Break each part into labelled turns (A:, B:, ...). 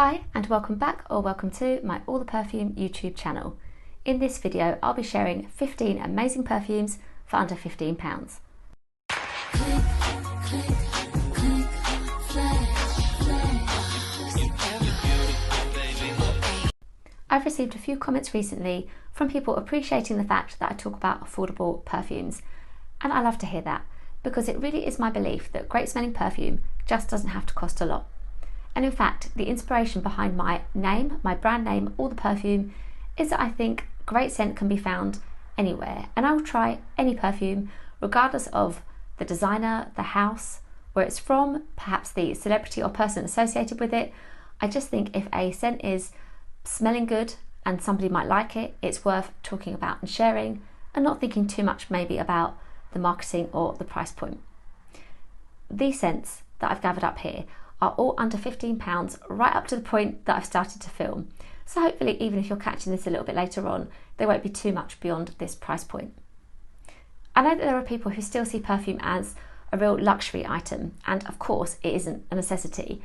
A: Hi and welcome back or welcome to my All the Perfume YouTube channel. In this video I'll be sharing 15 amazing perfumes for under £15. I've received a few comments recently from people appreciating the fact that I talk about affordable perfumes, and I love to hear that because it really is my belief that great smelling perfume just doesn't have to cost a lot. And in fact, the inspiration behind my name, my brand name, All the Perfume, is that I think great scent can be found anywhere. And I will try any perfume, regardless of the designer, the house, where it's from, perhaps the celebrity or person associated with it. I just think if a scent is smelling good and somebody might like it, it's worth talking about and sharing, and not thinking too much maybe about the marketing or the price point. These scents that I've gathered up here are all under £15, right up to the point that I've started to film. So hopefully, even if you're catching this a little bit later on, they won't be too much beyond this price point. I know that there are people who still see perfume as a real luxury item, and of course it isn't a necessity,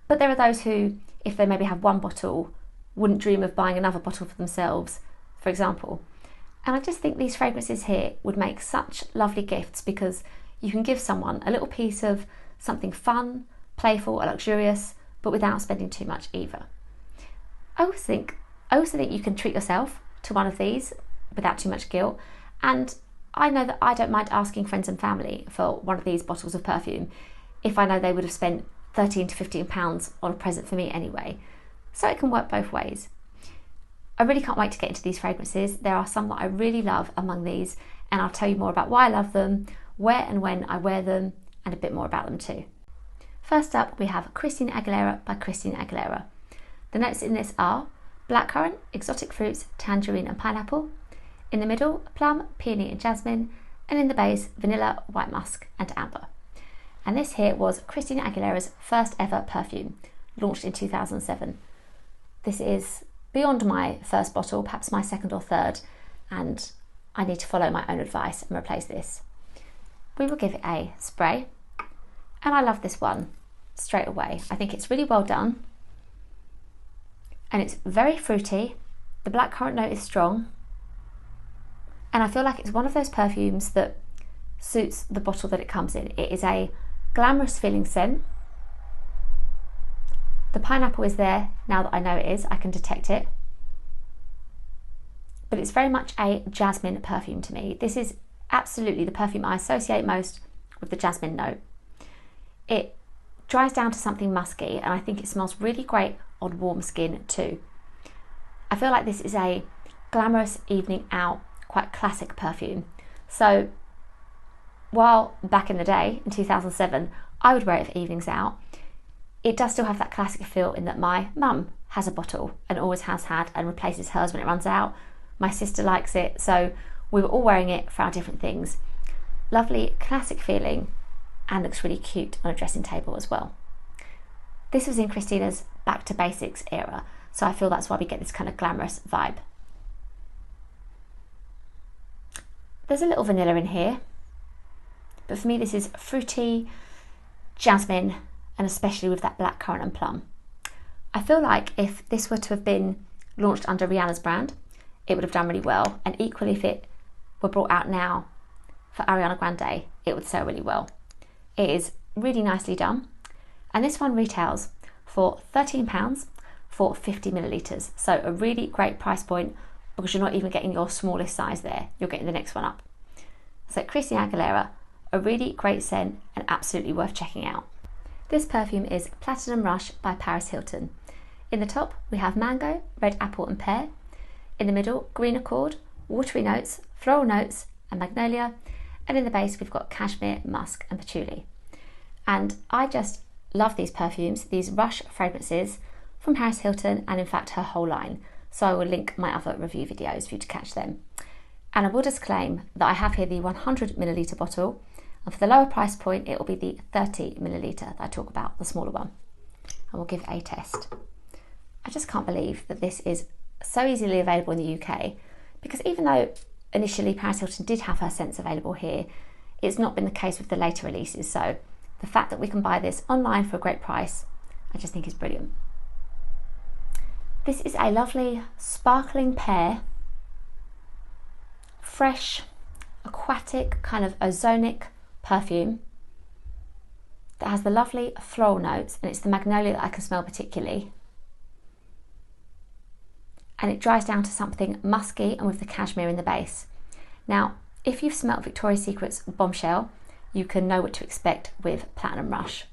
A: but there are those who, if they maybe have one bottle, wouldn't dream of buying another bottle for themselves, for example. And I just think these fragrances here would make such lovely gifts because you can give someone a little piece of something fun, playful or luxurious, but without spending too much either. I also think you can treat yourself to one of these without too much guilt, and I know that I don't mind asking friends and family for one of these bottles of perfume if I know they would have spent £13 to £15 on a present for me anyway. So it can work both ways. I really can't wait to get into these fragrances. There are some that I really love among these, and I'll tell you more about why I love them, where and when I wear them, and a bit more about them too. First up, we have Christina Aguilera by Christina Aguilera. The notes in this are blackcurrant, exotic fruits, tangerine and pineapple. In the middle, plum, peony and jasmine. And in the base, vanilla, white musk and amber. And this here was Christina Aguilera's first ever perfume, launched in 2007. This is beyond my first bottle, perhaps my second or third, and I need to follow my own advice and replace this. We will give it a spray. And I love this one straight away. I think it's really well done. And it's very fruity. The blackcurrant note is strong. And I feel like it's one of those perfumes that suits the bottle that it comes in. It is a glamorous feeling scent. The pineapple is there now that I know it is. I can detect it. But it's very much a jasmine perfume to me. This is absolutely the perfume I associate most with the jasmine note. It dries down to something musky, and I think it smells really great on warm skin too. I feel like this is a glamorous evening out, quite classic perfume. So while back in the day, in 2007, I would wear it for evenings out, it does still have that classic feel in that my mum has a bottle and always has had and replaces hers when it runs out. My sister likes it, so we were all wearing it for our different things. Lovely classic feeling, and looks really cute on a dressing table as well. This was in Christina's back to basics era, so I feel that's why we get this kind of glamorous vibe. There's a little vanilla in here, but for me this is fruity, jasmine, and especially with that blackcurrant and plum. I feel like if this were to have been launched under Rihanna's brand, it would have done really well, and equally if it were brought out now for Ariana Grande, it would sell really well. It is really nicely done, and this one retails for £13 for 50 millilitres, so a really great price point because you're not even getting your smallest size there, you're getting the next one up. So Christina Aguilera, a really great scent and absolutely worth checking out. This perfume is Platinum Rush by Paris Hilton. In the top we have mango, red apple and pear. In the middle, green accord, watery notes, floral notes and magnolia. And in the base we've got cashmere, musk and patchouli. And I just love these perfumes, these Rush fragrances from Paris Hilton, and in fact her whole line. So I will link my other review videos for you to catch them. And I will disclaim that I have here the 100 milliliter bottle, and for the lower price point it will be the 30 milliliter that I talk about, the smaller one. And we'll give it a test. I just can't believe that this is so easily available in the UK, because even though initially Paris Hilton did have her scents available here, it's not been the case with the later releases, so the fact that we can buy this online for a great price, I just think is brilliant. This is a lovely sparkling pear, fresh, aquatic, kind of ozonic perfume that has the lovely floral notes, and it's the magnolia that I can smell particularly. And it dries down to something musky and with the cashmere in the base. Now, if you've smelled Victoria's Secret's Bombshell, you can know what to expect with Platinum Rush.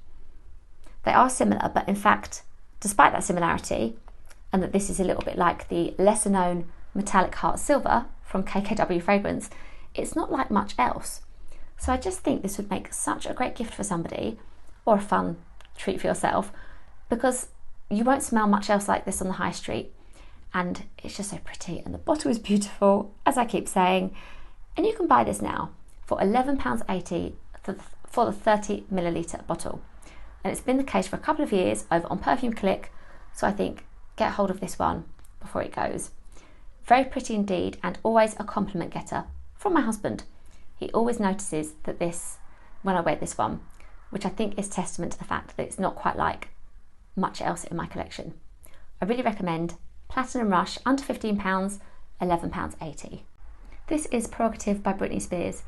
A: They are similar, but in fact, despite that similarity, and that this is a little bit like the lesser known Metallic Heart Silver from KKW Fragrance, it's not like much else. So I just think this would make such a great gift for somebody, or a fun treat for yourself, because you won't smell much else like this on the high street. And it's just so pretty, and the bottle is beautiful, as I keep saying. And you can buy this now for £11.80 for the 30 millilitre bottle. And it's been the case for a couple of years over on Perfume Click, so I think get hold of this one before it goes. Very pretty indeed, and always a compliment getter from my husband. He always notices that this, when I wear this one, which I think is testament to the fact that it's not quite like much else in my collection. I really recommend Platinum Rush, under £15, £11.80. This is Prerogative by Britney Spears.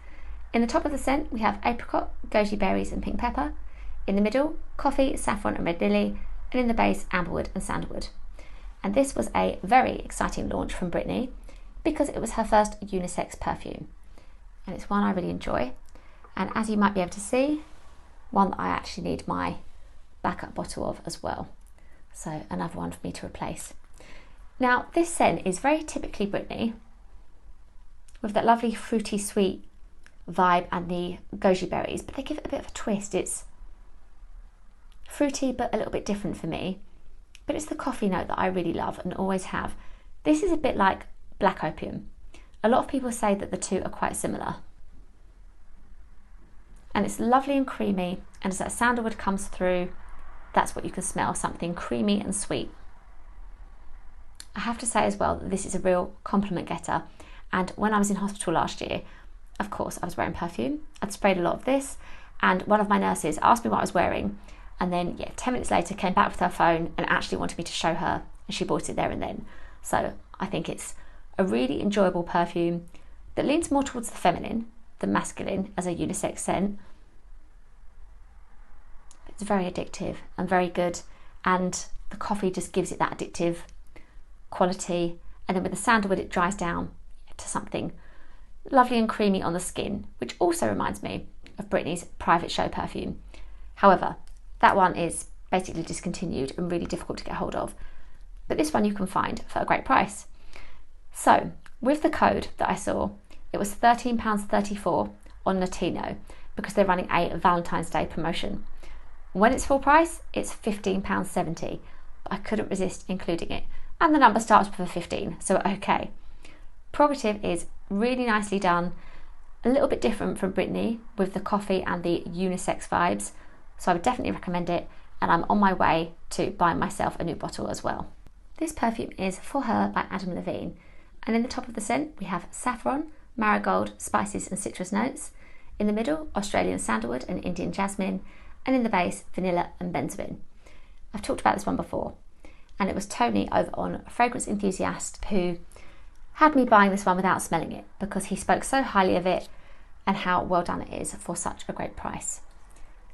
A: In the top of the scent, we have apricot, goji berries and pink pepper. In the middle, coffee, saffron and red lily. And in the base, amberwood and sandalwood. And this was a very exciting launch from Britney because it was her first unisex perfume. And it's one I really enjoy. And as you might be able to see, one that I actually need my backup bottle of as well. So another one for me to replace. Now, this scent is very typically Britney, with that lovely fruity sweet vibe and the goji berries, but they give it a bit of a twist. It's fruity but a little bit different for me, but it's the coffee note that I really love and always have. This is a bit like black opium. A lot of people say that the two are quite similar. And it's lovely and creamy, and as that sandalwood comes through, that's what you can smell, something creamy and sweet. I have to say as well that this is a real compliment getter. And when I was in hospital last year, of course, I was wearing perfume. I'd sprayed a lot of this, and one of my nurses asked me what I was wearing, and then 10 minutes later came back with her phone and actually wanted me to show her, and she bought it there and then. So I think it's a really enjoyable perfume that leans more towards the feminine than masculine as a unisex scent. It's very addictive and very good, and the coffee just gives it that addictive quality, and then with the sandalwood it dries down to something lovely and creamy on the skin, which also reminds me of Britney's Private Show perfume. However, that one is basically discontinued and really difficult to get hold of, but this one you can find for a great price. So with the code that I saw, it was £13.34 on Latino because they're running a Valentine's Day promotion. When it's full price, it's £15.70, but I couldn't resist including it. And the number starts with a 15, so okay. Prerogative is really nicely done, a little bit different from Britney with the coffee and the unisex vibes, so I would definitely recommend it, and I'm on my way to buying myself a new bottle as well. This perfume is For Her by Adam Levine, and in the top of the scent we have saffron, marigold, spices and citrus notes. In the middle, Australian sandalwood and Indian jasmine, and in the base, vanilla and benzoin. I've talked about this one before, and it was Tony over on Fragrance Enthusiast who had me buying this one without smelling it because he spoke so highly of it and how well done it is for such a great price.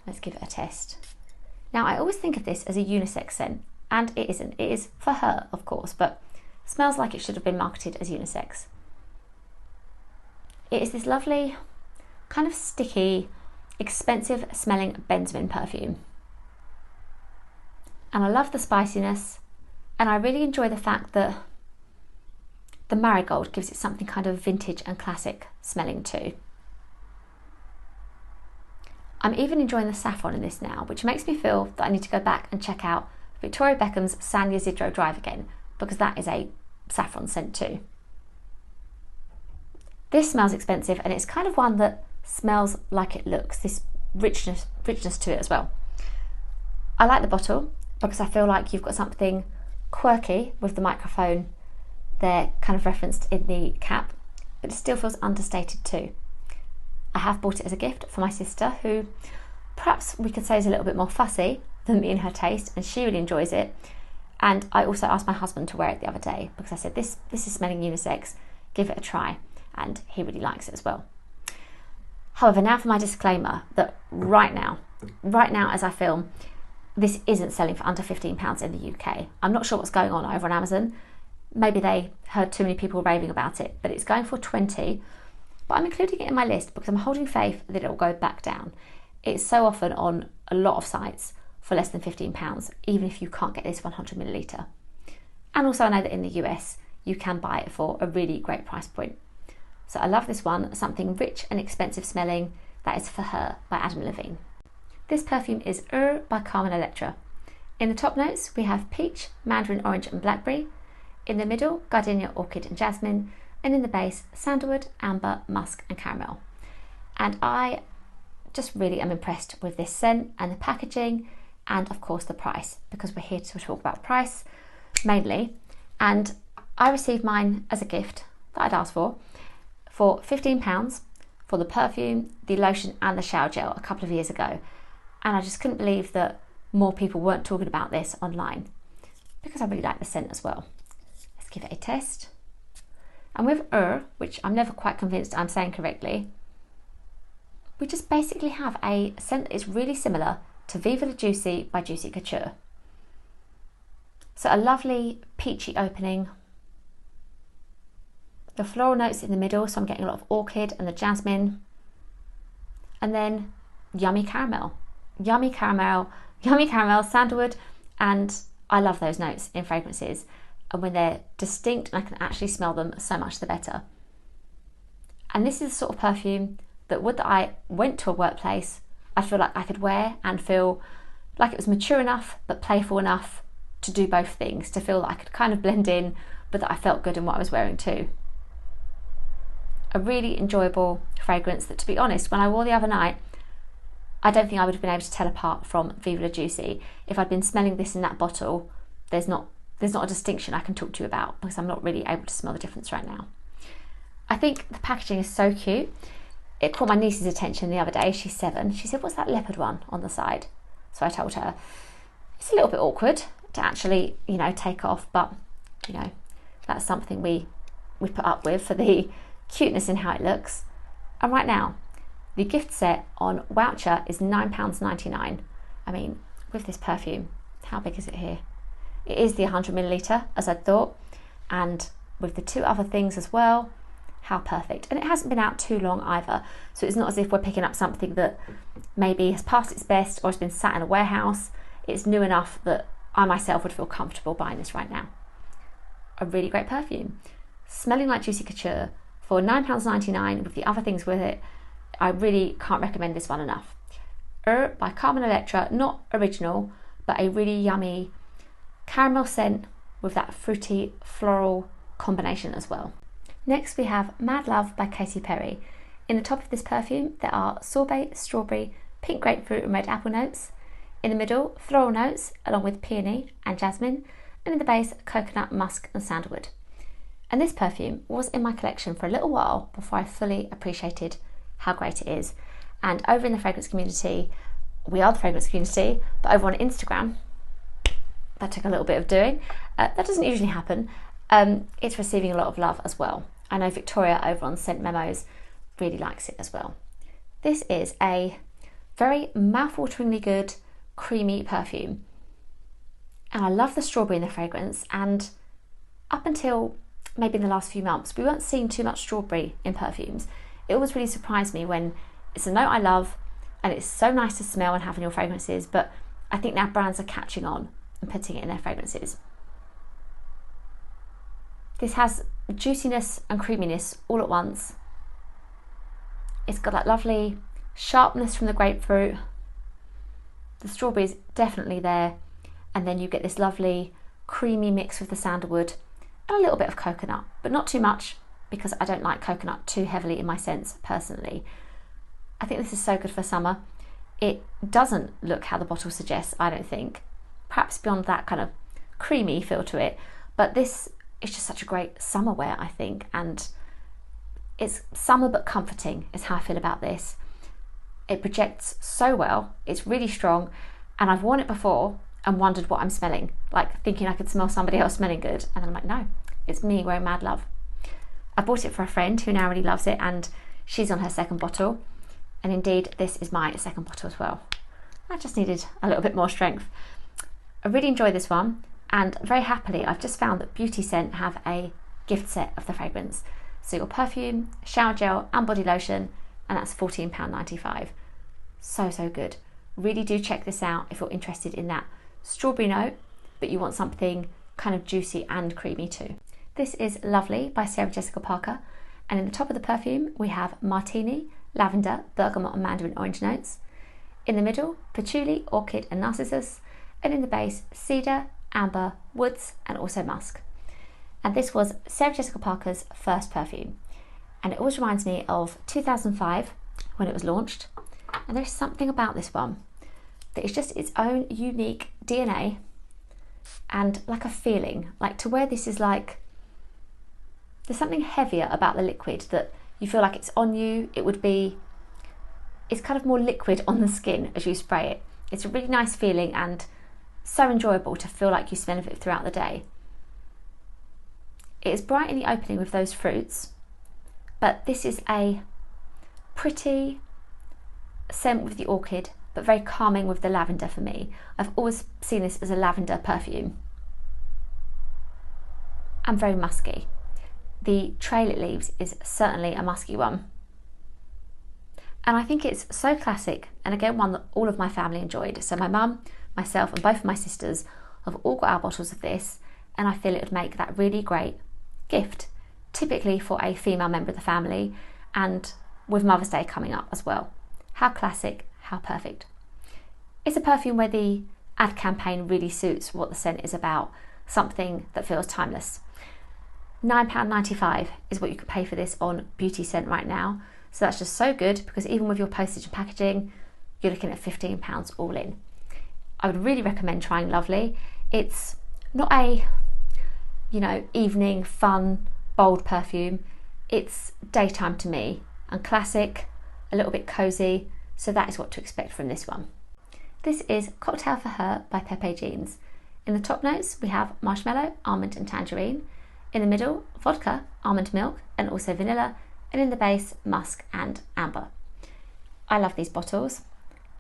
A: Let's give it a test. Now, I always think of this as a unisex scent, and it isn't. It is for her, of course, but smells like it should have been marketed as unisex. It is this lovely, kind of sticky, expensive smelling benzoin perfume. And I love the spiciness, and I really enjoy the fact that the marigold gives it something kind of vintage and classic smelling too. I'm even enjoying the saffron in this now, which makes me feel that I need to go back and check out Victoria Beckham's San Ysidro Drive again, because that is a saffron scent too. This smells expensive, and it's kind of one that smells like it looks, this richness to it as well. I like the bottle because I feel like you've got something quirky with the microphone there kind of referenced in the cap, but it still feels understated too. I have bought it as a gift for my sister, who perhaps we could say is a little bit more fussy than me in her taste, and she really enjoys it. And I also asked my husband to wear it the other day because I said, this is smelling unisex, give it a try. And he really likes it as well. However, now for my disclaimer that right now as I film, this isn't selling for under £15 in the UK. I'm not sure what's going on over on Amazon. Maybe they heard too many people raving about it, but it's going for 20. But I'm including it in my list because I'm holding faith that it will go back down. It's so often on a lot of sites for less than £15, even if you can't get this 100ml. And also I know that in the US, you can buy it for a really great price point. So I love this one, something rich and expensive smelling. That is For Her by Adam Levine. This perfume is Rrrr by Carmen Electra. In the top notes, we have peach, mandarin orange and blackberry. In the middle, gardenia, orchid and jasmine. And in the base, sandalwood, amber, musk and caramel. And I just really am impressed with this scent and the packaging and of course the price, because we're here to talk about price mainly. And I received mine as a gift that I'd asked for £15 for the perfume, the lotion and the shower gel a couple of years ago. And I just couldn't believe that more people weren't talking about this online, because I really like the scent as well. Let's give it a test. And with Rrrr, which I'm never quite convinced I'm saying correctly, we just basically have a scent that is really similar to Viva La Juicy by Juicy Couture. So a lovely peachy opening. The floral notes in the middle, so I'm getting a lot of orchid and the jasmine. And then yummy caramel, sandalwood, and I love those notes in fragrances. And when they're distinct and I can actually smell them, so much the better. And this is the sort of perfume that would that I went to a workplace, I feel like I could wear and feel like it was mature enough but playful enough to do both things, to feel that I could kind of blend in but that I felt good in what I was wearing too. A really enjoyable fragrance that, to be honest, when I wore the other night, I don't think I would have been able to tell apart from Viva La Juicy. If I'd been smelling this in that bottle, there's not a distinction I can talk to you about, because I'm not really able to smell the difference right now. I think the packaging is so cute. It caught my niece's attention the other day. She's 7. She said, "What's that leopard one on the side?" So I told her, it's a little bit awkward to actually, take off, but, that's something we put up with for the cuteness in how it looks. And right now, the gift set on voucher is £9.99. I mean, with this perfume, how big is it here? It is the 100ml, as I thought, and with the 2 other things as well, how perfect. And it hasn't been out too long either, so it's not as if we're picking up something that maybe has passed its best or has been sat in a warehouse. It's new enough that I myself would feel comfortable buying this right now. A really great perfume, smelling like Juicy Couture for £9.99 with the other things with it. I really can't recommend this one enough. Rrrr by Carmen Electra, not original, but a really yummy caramel scent with that fruity floral combination as well. Next we have Mad Love by Katy Perry. In the top of this perfume there are sorbet, strawberry, pink grapefruit and red apple notes. In the middle, floral notes along with peony and jasmine, and in the base, coconut, musk and sandalwood. And this perfume was in my collection for a little while before I fully appreciated how great it is. And over in the fragrance community, we are the fragrance community, but over on Instagram, that took a little bit of doing. That doesn't usually happen. It's receiving a lot of love as well. I know Victoria over on Scent Memos really likes it as well. This is a very mouth-wateringly good, creamy perfume. And I love the strawberry in the fragrance, and up until maybe in the last few months, we weren't seeing too much strawberry in perfumes. It always really surprised me when it's a note I love and it's so nice to smell and have in your fragrances, but I think now brands are catching on and putting it in their fragrances. This has juiciness and creaminess all at once. It's got that lovely sharpness from the grapefruit. The strawberry is definitely there, and then you get this lovely creamy mix with the sandalwood and a little bit of coconut, but not too much, because I don't like coconut too heavily in my scents personally. I think this is so good for summer. It doesn't look how the bottle suggests, I don't think, perhaps beyond that kind of creamy feel to it, but this is just such a great summer wear, I think, and it's summer but comforting is how I feel about this. It projects so well, it's really strong, and I've worn it before and wondered what I'm smelling, like thinking I could smell somebody else smelling good, and I'm like, no, it's me wearing Mad Love. I bought it for a friend who now really loves it, and she's on her second bottle, and indeed this is my second bottle as well. I just needed a little bit more strength. I really enjoy this one, and very happily I've just found that Beauty Scent have a gift set of the fragrance. So your perfume, shower gel and body lotion, and that's £14.95. So good. Really do check this out if you're interested in that strawberry note, but you want something kind of juicy and creamy too. This is Lovely by Sarah Jessica Parker, and in the top of the perfume we have Martini, Lavender, Bergamot and Mandarin Orange notes. In the middle, Patchouli, Orchid and Narcissus, and in the base, Cedar, Amber, Woods and also Musk. And this was Sarah Jessica Parker's first perfume, and it always reminds me of 2005 when it was launched, and there's something about this one that is just its own unique DNA and like a feeling, like to where this is like, there's something heavier about the liquid that you feel like it's on you. It's kind of more liquid on the skin as you spray it. It's a really nice feeling and so enjoyable to feel like you smell of it throughout the day. It is bright in the opening with those fruits, but this is a pretty scent with the orchid, but very calming with the lavender for me. I've always seen this as a lavender perfume. And very musky. The trail it leaves is certainly a musky one. And I think it's so classic, and again one that all of my family enjoyed. So my mum, myself and both of my sisters have all got our bottles of this, and I feel it would make that really great gift, typically for a female member of the family, and with Mother's Day coming up as well. How classic, how perfect. It's a perfume where the ad campaign really suits what the scent is about, something that feels timeless. £9.95 is what you could pay for this on Beauty Scent right now. So that's just so good, because even with your postage and packaging, you're looking at £15 all in. I would really recommend trying Lovely. It's not a, evening, fun, bold perfume. It's daytime to me, and classic, a little bit cozy. So that is what to expect from this one. This is Cocktail for Her by Pepe Jeans. In the top notes, we have marshmallow, almond and tangerine. In the middle, vodka, almond milk and also vanilla. And in the base, musk and amber. I love these bottles.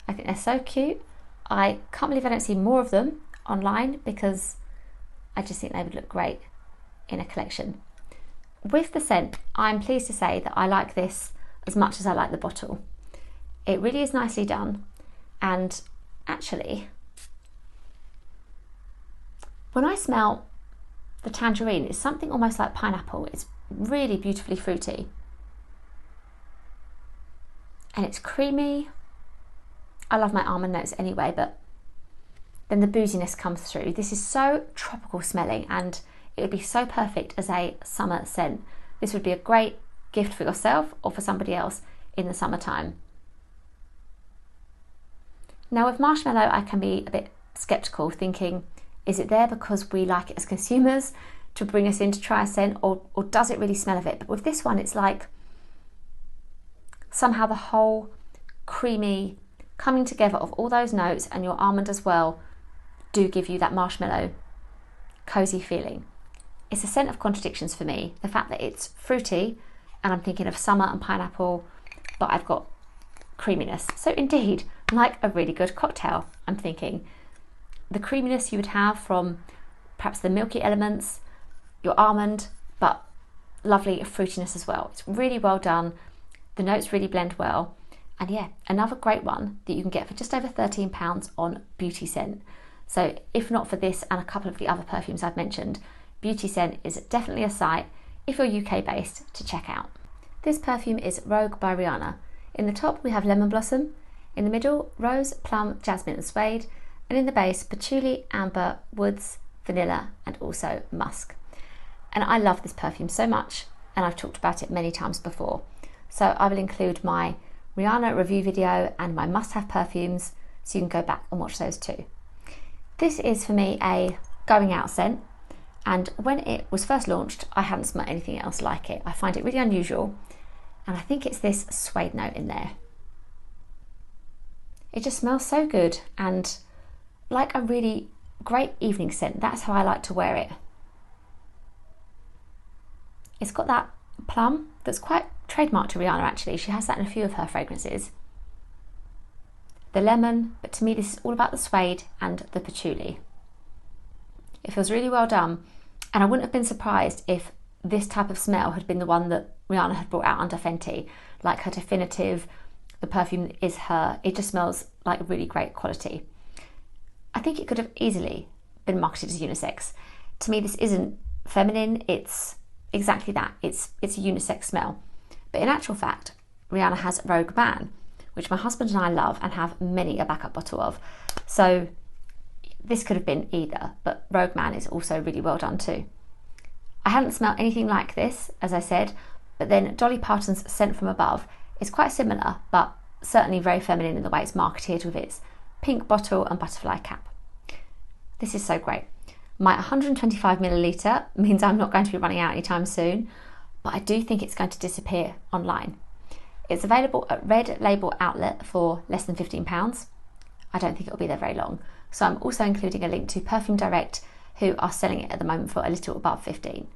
A: I think they're so cute. I can't believe I don't see more of them online, because I just think they would look great in a collection. With the scent, I'm pleased to say that I like this as much as I like the bottle. It really is nicely done, and actually, when I smell the tangerine, it's something almost like pineapple. It's really beautifully fruity. And it's creamy. I love my almond notes anyway, but then the booziness comes through. This is so tropical smelling, and it would be so perfect as a summer scent. This would be a great gift for yourself or for somebody else in the summertime. Now with marshmallow, I can be a bit skeptical, thinking, is it there because we like it as consumers to bring us in to try a scent, or does it really smell of it? But with this one, it's like somehow the whole creamy coming together of all those notes and your almond as well do give you that marshmallow cozy feeling. It's a scent of contradictions for me. The fact that it's fruity and I'm thinking of summer and pineapple, but I've got creaminess. So indeed, like a really good cocktail, I'm thinking. The creaminess you would have from perhaps the milky elements, your almond, but lovely fruitiness as well. It's really well done. The notes really blend well. And yeah, another great one that you can get for just over £13 on Beauty Scent. So if not for this and a couple of the other perfumes I've mentioned, Beauty Scent is definitely a site, if you're UK based, to check out. This perfume is Rogue by Rihanna. In the top we have Lemon Blossom, in the middle Rose, Plum, Jasmine and Suede, and in the base Patchouli, Amber, Woods, Vanilla and also Musk. And I love this perfume so much, and I've talked about it many times before. So I will include my Rihanna review video and my must-have perfumes, so you can go back and watch those too. This is for me a going out scent, and when it was first launched I hadn't smelled anything else like it. I find it really unusual, and I think it's this suede note in there. It just smells so good, and like a really great evening scent. That's how I like to wear it. It's got that plum that's quite trademark to Rihanna actually. She has that in a few of her fragrances. The lemon, but to me this is all about the suede and the patchouli. It feels really well done, and I wouldn't have been surprised if this type of smell had been the one that Rihanna had brought out under Fenty, like her definitive, the perfume that is her. It just smells like really great quality. I think it could have easily been marketed as unisex. To me, this isn't feminine, it's exactly that. It's a unisex smell. But in actual fact, Rihanna has Rogue Man, which my husband and I love and have many a backup bottle of. So this could have been either, but Rogue Man is also really well done too. I hadn't smelled anything like this, as I said, but then Dolly Parton's Scent from Above is quite similar, but certainly very feminine in the way it's marketed with its pink bottle and butterfly cap. This is so great. My 125 milliliter means I'm not going to be running out anytime soon, but I do think it's going to disappear online. It's available at Red Label Outlet for less than £15. I don't think it'll be there very long. So I'm also including a link to Perfume Direct, who are selling it at the moment for a little above 15.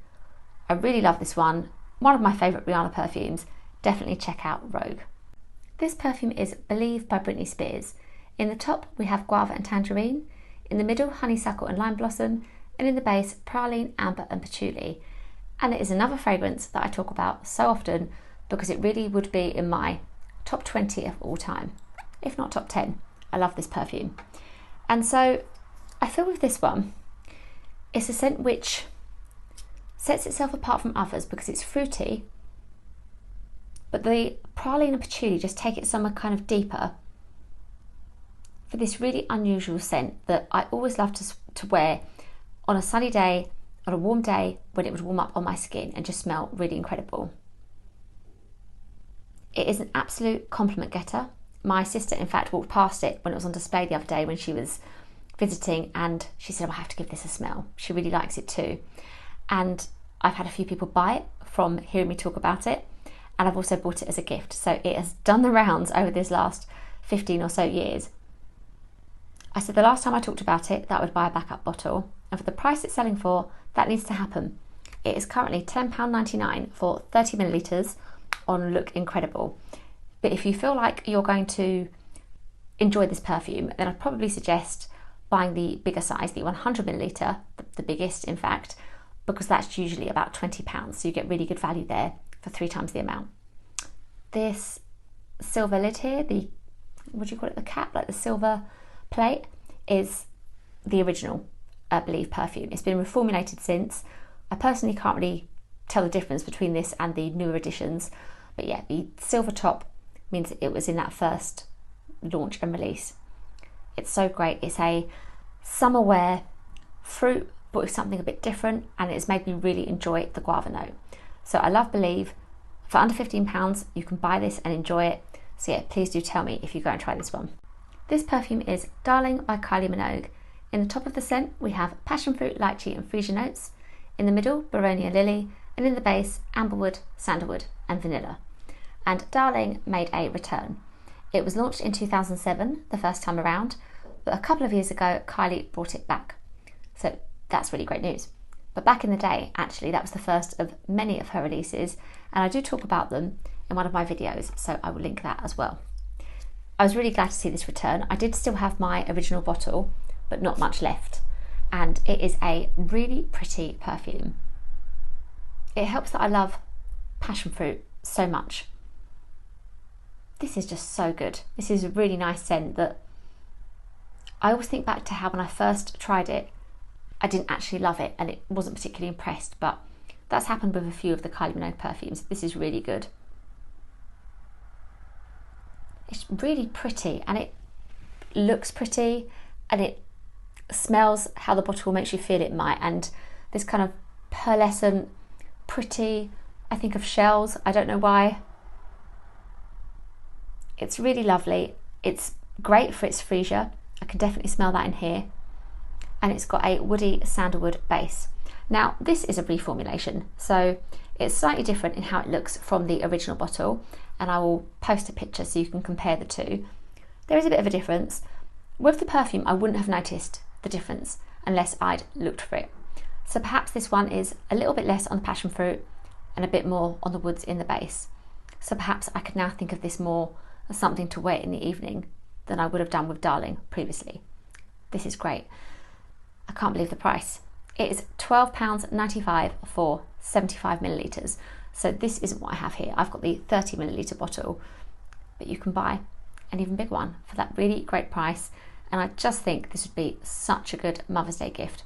A: I really love this one of my favourite Rihanna perfumes. Definitely check out Rogue. This perfume is Believe by Britney Spears. In the top we have Guava and Tangerine, in the middle Honeysuckle and Lime Blossom, and in the base Praline, Amber and Patchouli. And it is another fragrance that I talk about so often because it really would be in my top 20 of all time, if not top 10. I love this perfume. And so I feel with this one, it's a scent which sets itself apart from others because it's fruity, but the praline and patchouli just take it somewhere kind of deeper for this really unusual scent that I always love to wear on a sunny day, on a warm day when it would warm up on my skin and just smell really incredible. It is an absolute compliment getter. My sister, in fact, walked past it when it was on display the other day when she was visiting, and she said, "Well, I have to give this a smell." She really likes it too. And I've had a few people buy it from hearing me talk about it, and I've also bought it as a gift. So it has done the rounds over this last 15 or so years. I said the last time I talked about it that I would buy a backup bottle, and for the price it's selling for, that needs to happen. It is currently £10.99 for 30 millilitres on Look Incredible. But if you feel like you're going to enjoy this perfume, then I'd probably suggest buying the bigger size, the 100 milliliter, the biggest in fact, because that's usually about £20, so you get really good value there for 3 times the amount. This silver lid here, the, what do you call it, the cap, like the silver plate, is the original Believe perfume. It's been reformulated since. I personally can't really tell the difference between this and the newer editions, but yeah, the silver top means it was in that first launch and release. It's so great. It's a summer wear fruit, but with something a bit different, and it's made me really enjoy the guava note. So I love Believe. For under £15, you can buy this and enjoy it. So yeah, please do tell me if you go and try this one. This perfume is Darling by Kylie Minogue. In the top of the scent, we have passion fruit, lychee and freesia notes. In the middle, Baronia lily, and in the base, amberwood, sandalwood and vanilla. And Darling made a return. It was launched in 2007, the first time around, but a couple of years ago, Kylie brought it back. So that's really great news. But back in the day, actually, that was the first of many of her releases, and I do talk about them in one of my videos, so I will link that as well. I was really glad to see this return. I did still have my original bottle, but not much left, and it is a really pretty perfume. It helps that I love passion fruit so much. This is just so good. This is a really nice scent that I always think back to how when I first tried it, I didn't actually love it and it wasn't particularly impressed, but that's happened with a few of the Kylie Minogue perfumes. This is really good. It's really pretty and it looks pretty and it smells how the bottle makes you feel it might, and this kind of pearlescent, pretty, I think of shells, I don't know why. It's really lovely. It's great for its freesia. I can definitely smell that in here. And it's got a woody sandalwood base. Now, this is a reformulation, so it's slightly different in how it looks from the original bottle, and I will post a picture so you can compare the two. There is a bit of a difference. With the perfume, I wouldn't have noticed the difference unless I'd looked for it. So perhaps this one is a little bit less on the passion fruit and a bit more on the woods in the base. So perhaps I could now think of this more as something to wear in the evening than I would have done with Darling previously. This is great. I can't believe the price. It is £12.95 for 75 millilitres. So this isn't what I have here. I've got the 30 millilitre bottle, but you can buy an even bigger one for that really great price. And I just think this would be such a good Mother's Day gift.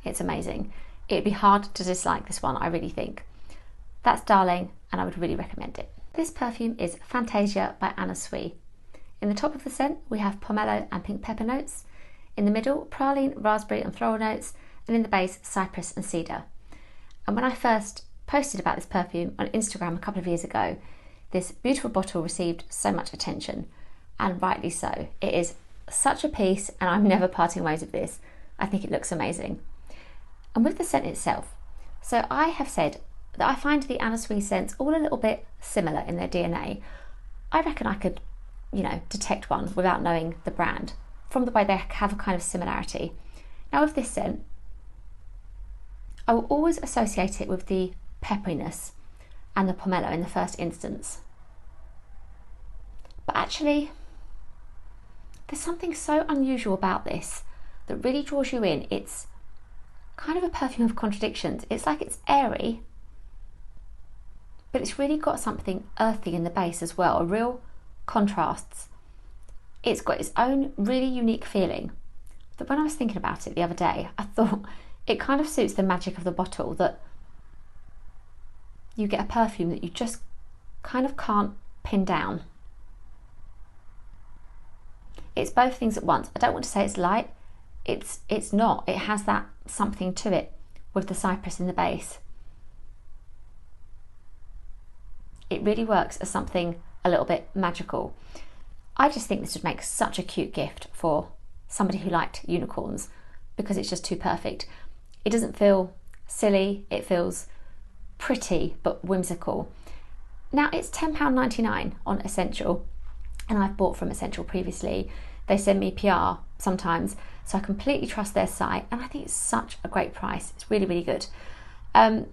A: It's amazing. It'd be hard to dislike this one, I really think. That's Darling, and I would really recommend it. This perfume is Fantasia by Anna Sui. In the top of the scent, we have pomelo and pink pepper notes. In the middle, praline, raspberry and floral notes. And in the base, cypress and cedar. And when I first posted about this perfume on Instagram a couple of years ago, this beautiful bottle received so much attention, and rightly so. It is such a piece, and I'm never parting ways with this. I think it looks amazing. And with the scent itself, so I have said that I find the Anna Sui scents all a little bit similar in their DNA. I reckon I could, detect one without knowing the brand from the way they have a kind of similarity. Now with this scent, I will always associate it with the pepperiness and the pomelo in the first instance. But actually, there's something so unusual about this that really draws you in. It's kind of a perfume of contradictions. It's like it's airy, but it's really got something earthy in the base as well, a real contrasts. It's got its own really unique feeling. But when I was thinking about it the other day, I thought it kind of suits the magic of the bottle, that you get a perfume that you just kind of can't pin down. It's both things at once. I don't want to say it's light. It's not. It has that something to it with the cypress in the base. It really works as something a little bit magical. I just think this would make such a cute gift for somebody who liked unicorns, because it's just too perfect. It doesn't feel silly, it feels pretty but whimsical. Now it's £10.99 on Escentual, and I've bought from Escentual previously. They send me PR sometimes, so I completely trust their site, and I think it's such a great price. It's really, really good. I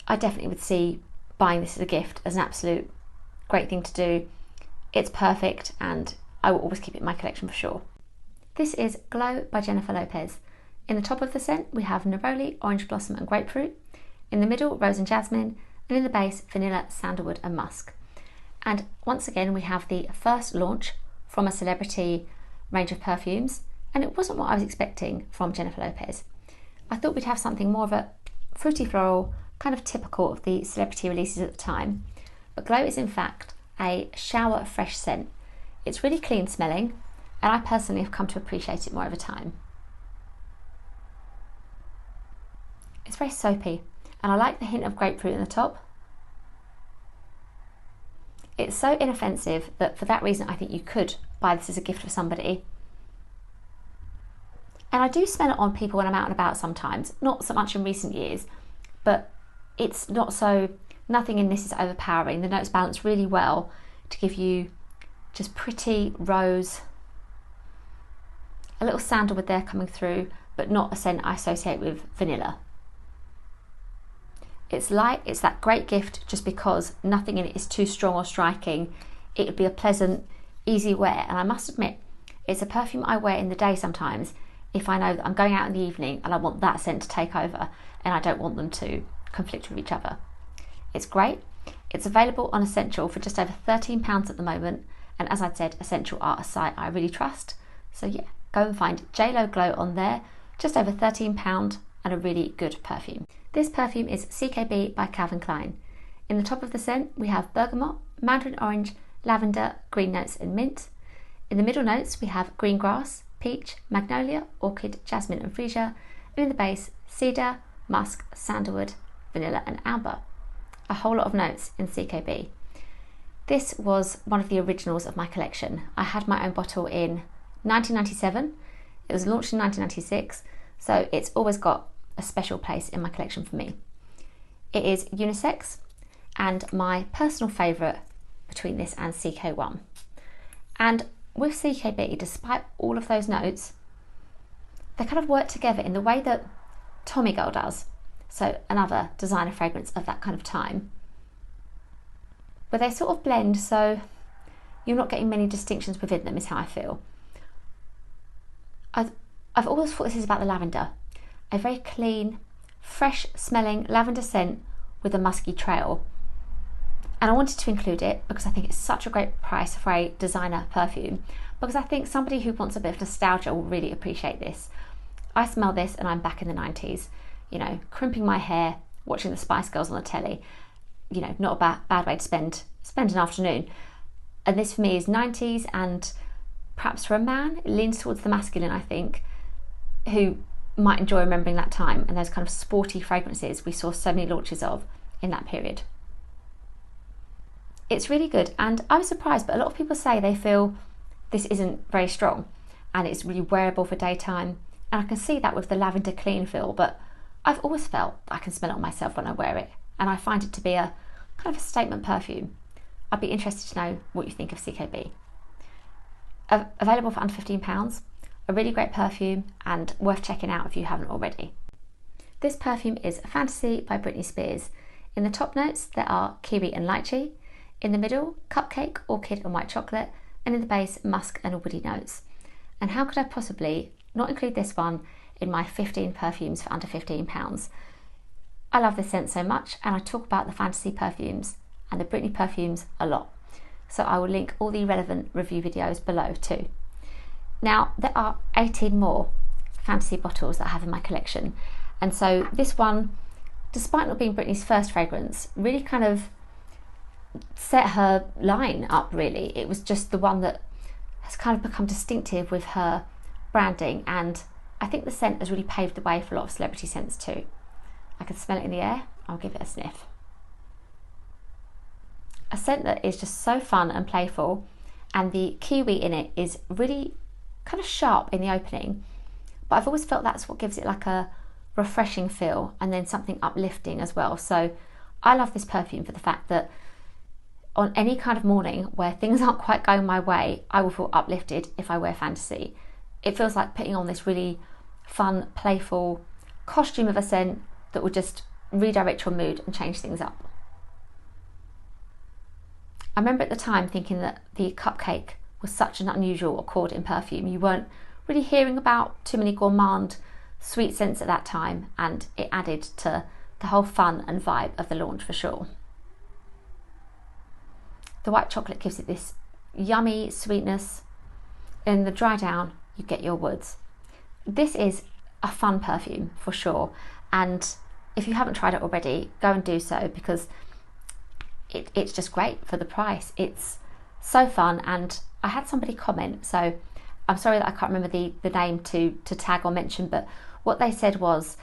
A: definitely would see buying this as a gift as an absolute great thing to do. It's perfect, and I will always keep it in my collection for sure. This is Glow by Jennifer Lopez. In the top of the scent, we have neroli, orange blossom and grapefruit. In the middle, rose and jasmine. And in the base, vanilla, sandalwood and musk. And once again, we have the first launch from a celebrity range of perfumes. And it wasn't what I was expecting from Jennifer Lopez. I thought we'd have something more of a fruity floral, kind of typical of the celebrity releases at the time. But Glow is in fact a shower fresh scent. It's really clean smelling, and I personally have come to appreciate it more over time. It's very soapy, and I like the hint of grapefruit in the top. It's so inoffensive that for that reason I think you could buy this as a gift for somebody. And I do smell it on people when I'm out and about sometimes, not so much in recent years, but it's not so, nothing in this is overpowering. The notes balance really well to give you just pretty rose, a little sandalwood there coming through, but not a scent I associate with vanilla. It's light, it's that great gift just because nothing in it is too strong or striking. It would be a pleasant, easy wear, and I must admit, it's a perfume I wear in the day sometimes if I know that I'm going out in the evening and I want that scent to take over and I don't want them to conflict with each other. It's great. It's available on Escentual for just over £13 at the moment, and as I'd said, Escentual are a site I really trust. So yeah, go and find JLo Glow on there, just over £13 and a really good perfume. This perfume is CKB by Calvin Klein. In the top of the scent, we have bergamot, mandarin orange, lavender, green notes and mint. In the middle notes, we have green grass, peach, magnolia, orchid, jasmine and freesia. And in the base, cedar, musk, sandalwood, vanilla and amber. A whole lot of notes in CKB. This was one of the originals of my collection. I had my own bottle in 1997. It was launched in 1996, so it's always got a special place in my collection for me. It is unisex, and my personal favourite between this and CK1. And with CKB, despite all of those notes, they kind of work together in the way that Tommy Girl does. So another designer fragrance of that kind of time, where they sort of blend, so you're not getting many distinctions within them, is how I feel. I've always thought this is about the lavender. A very clean, fresh smelling lavender scent with a musky trail. And I wanted to include it because I think it's such a great price for a designer perfume, because I think somebody who wants a bit of nostalgia will really appreciate this. I smell this and I'm back in the 90s, you know, crimping my hair, watching the Spice Girls on the telly. You know, not a bad way to spend an afternoon. And this for me is 90s, and perhaps for a man, it leans towards the masculine, I think, who might enjoy remembering that time and those kind of sporty fragrances we saw so many launches of in that period. It's really good, and I was surprised, but a lot of people say they feel this isn't very strong and it's really wearable for daytime, and I can see that with the lavender clean feel, but I've always felt I can smell it on myself when I wear it, and I find it to be a kind of a statement perfume. I'd be interested to know what you think of CKB. Available for under £15, a really great perfume and worth checking out if you haven't already. This perfume is Fantasy by Britney Spears. In the top notes there are kiwi and lychee, in the middle cupcake, orchid and white chocolate, and in the base musk and woody notes. And how could I possibly not include this one in my 15 perfumes for under £15? I love this scent so much, and I talk about the Fantasy perfumes and the Britney perfumes a lot, so I will link all the relevant review videos below too. Now there are 18 more Fantasy bottles that I have in my collection, and so this one, despite not being Britney's first fragrance, really kind of set her line up really. It was just the one that has kind of become distinctive with her branding, and I think the scent has really paved the way for a lot of celebrity scents too. I can smell it in the air, I'll give it a sniff. A scent that is just so fun and playful, and the kiwi in it is really kind of sharp in the opening, but I've always felt that's what gives it like a refreshing feel and then something uplifting as well. So I love this perfume for the fact that on any kind of morning where things aren't quite going my way, I will feel uplifted if I wear Fantasy. It feels like putting on this really fun, playful costume of a scent that will just redirect your mood and change things up. I remember at the time thinking that the cupcake was such an unusual accord in perfume. You weren't really hearing about too many gourmand sweet scents at that time, and it added to the whole fun and vibe of the launch for sure. The white chocolate gives it this yummy sweetness. In the dry down, you get your woods. This is a fun perfume for sure, and if you haven't tried it already, go and do so, because it's just great for the price. It's so fun, and I had somebody comment, so I'm sorry that I can't remember the name to tag or mention, but what they said was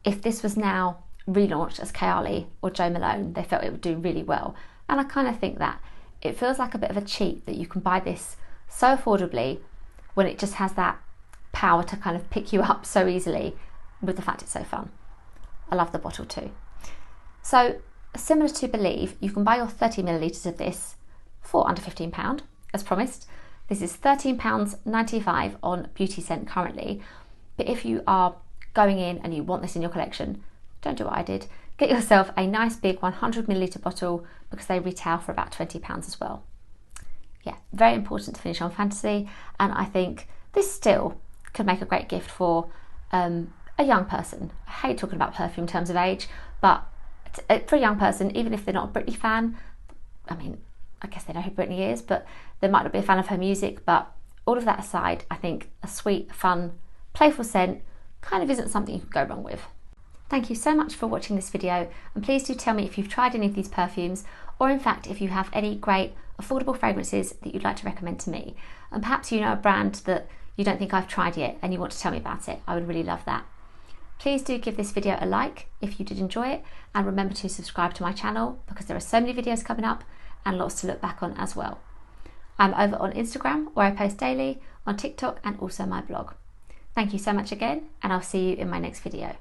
A: if this was now relaunched as Kylie or Jo Malone, they felt it would do really well. And I kind of think that it feels like a bit of a cheat that you can buy this so affordably when it just has that power to kind of pick you up so easily with the fact it's so fun. I love the bottle too. So similar to Believe, you can buy your 30 millilitres of this for under £15 as promised. This is £13.95 on Beauty Scent currently, but if you are going in and you want this in your collection, don't do what I did. Get yourself a nice big 100 millilitre bottle, because they retail for about £20 as well. Yeah, very important to finish on Fantasy, and I think this still could make a great gift for a young person. I hate talking about perfume in terms of age, but for a young person, even if they're not a Britney fan, I mean, I guess they know who Britney is, but they might not be a fan of her music, but all of that aside, I think a sweet, fun, playful scent kind of isn't something you can go wrong with. Thank you so much for watching this video, and please do tell me if you've tried any of these perfumes, or in fact if you have any great affordable fragrances that you'd like to recommend to me. And perhaps you know a brand that you don't think I've tried yet and you want to tell me about it. I would really love that. Please do give this video a like if you did enjoy it, and remember to subscribe to my channel, because there are so many videos coming up and lots to look back on as well. I'm over on Instagram, where I post daily, on TikTok, and also my blog. Thank you so much again, and I'll see you in my next video.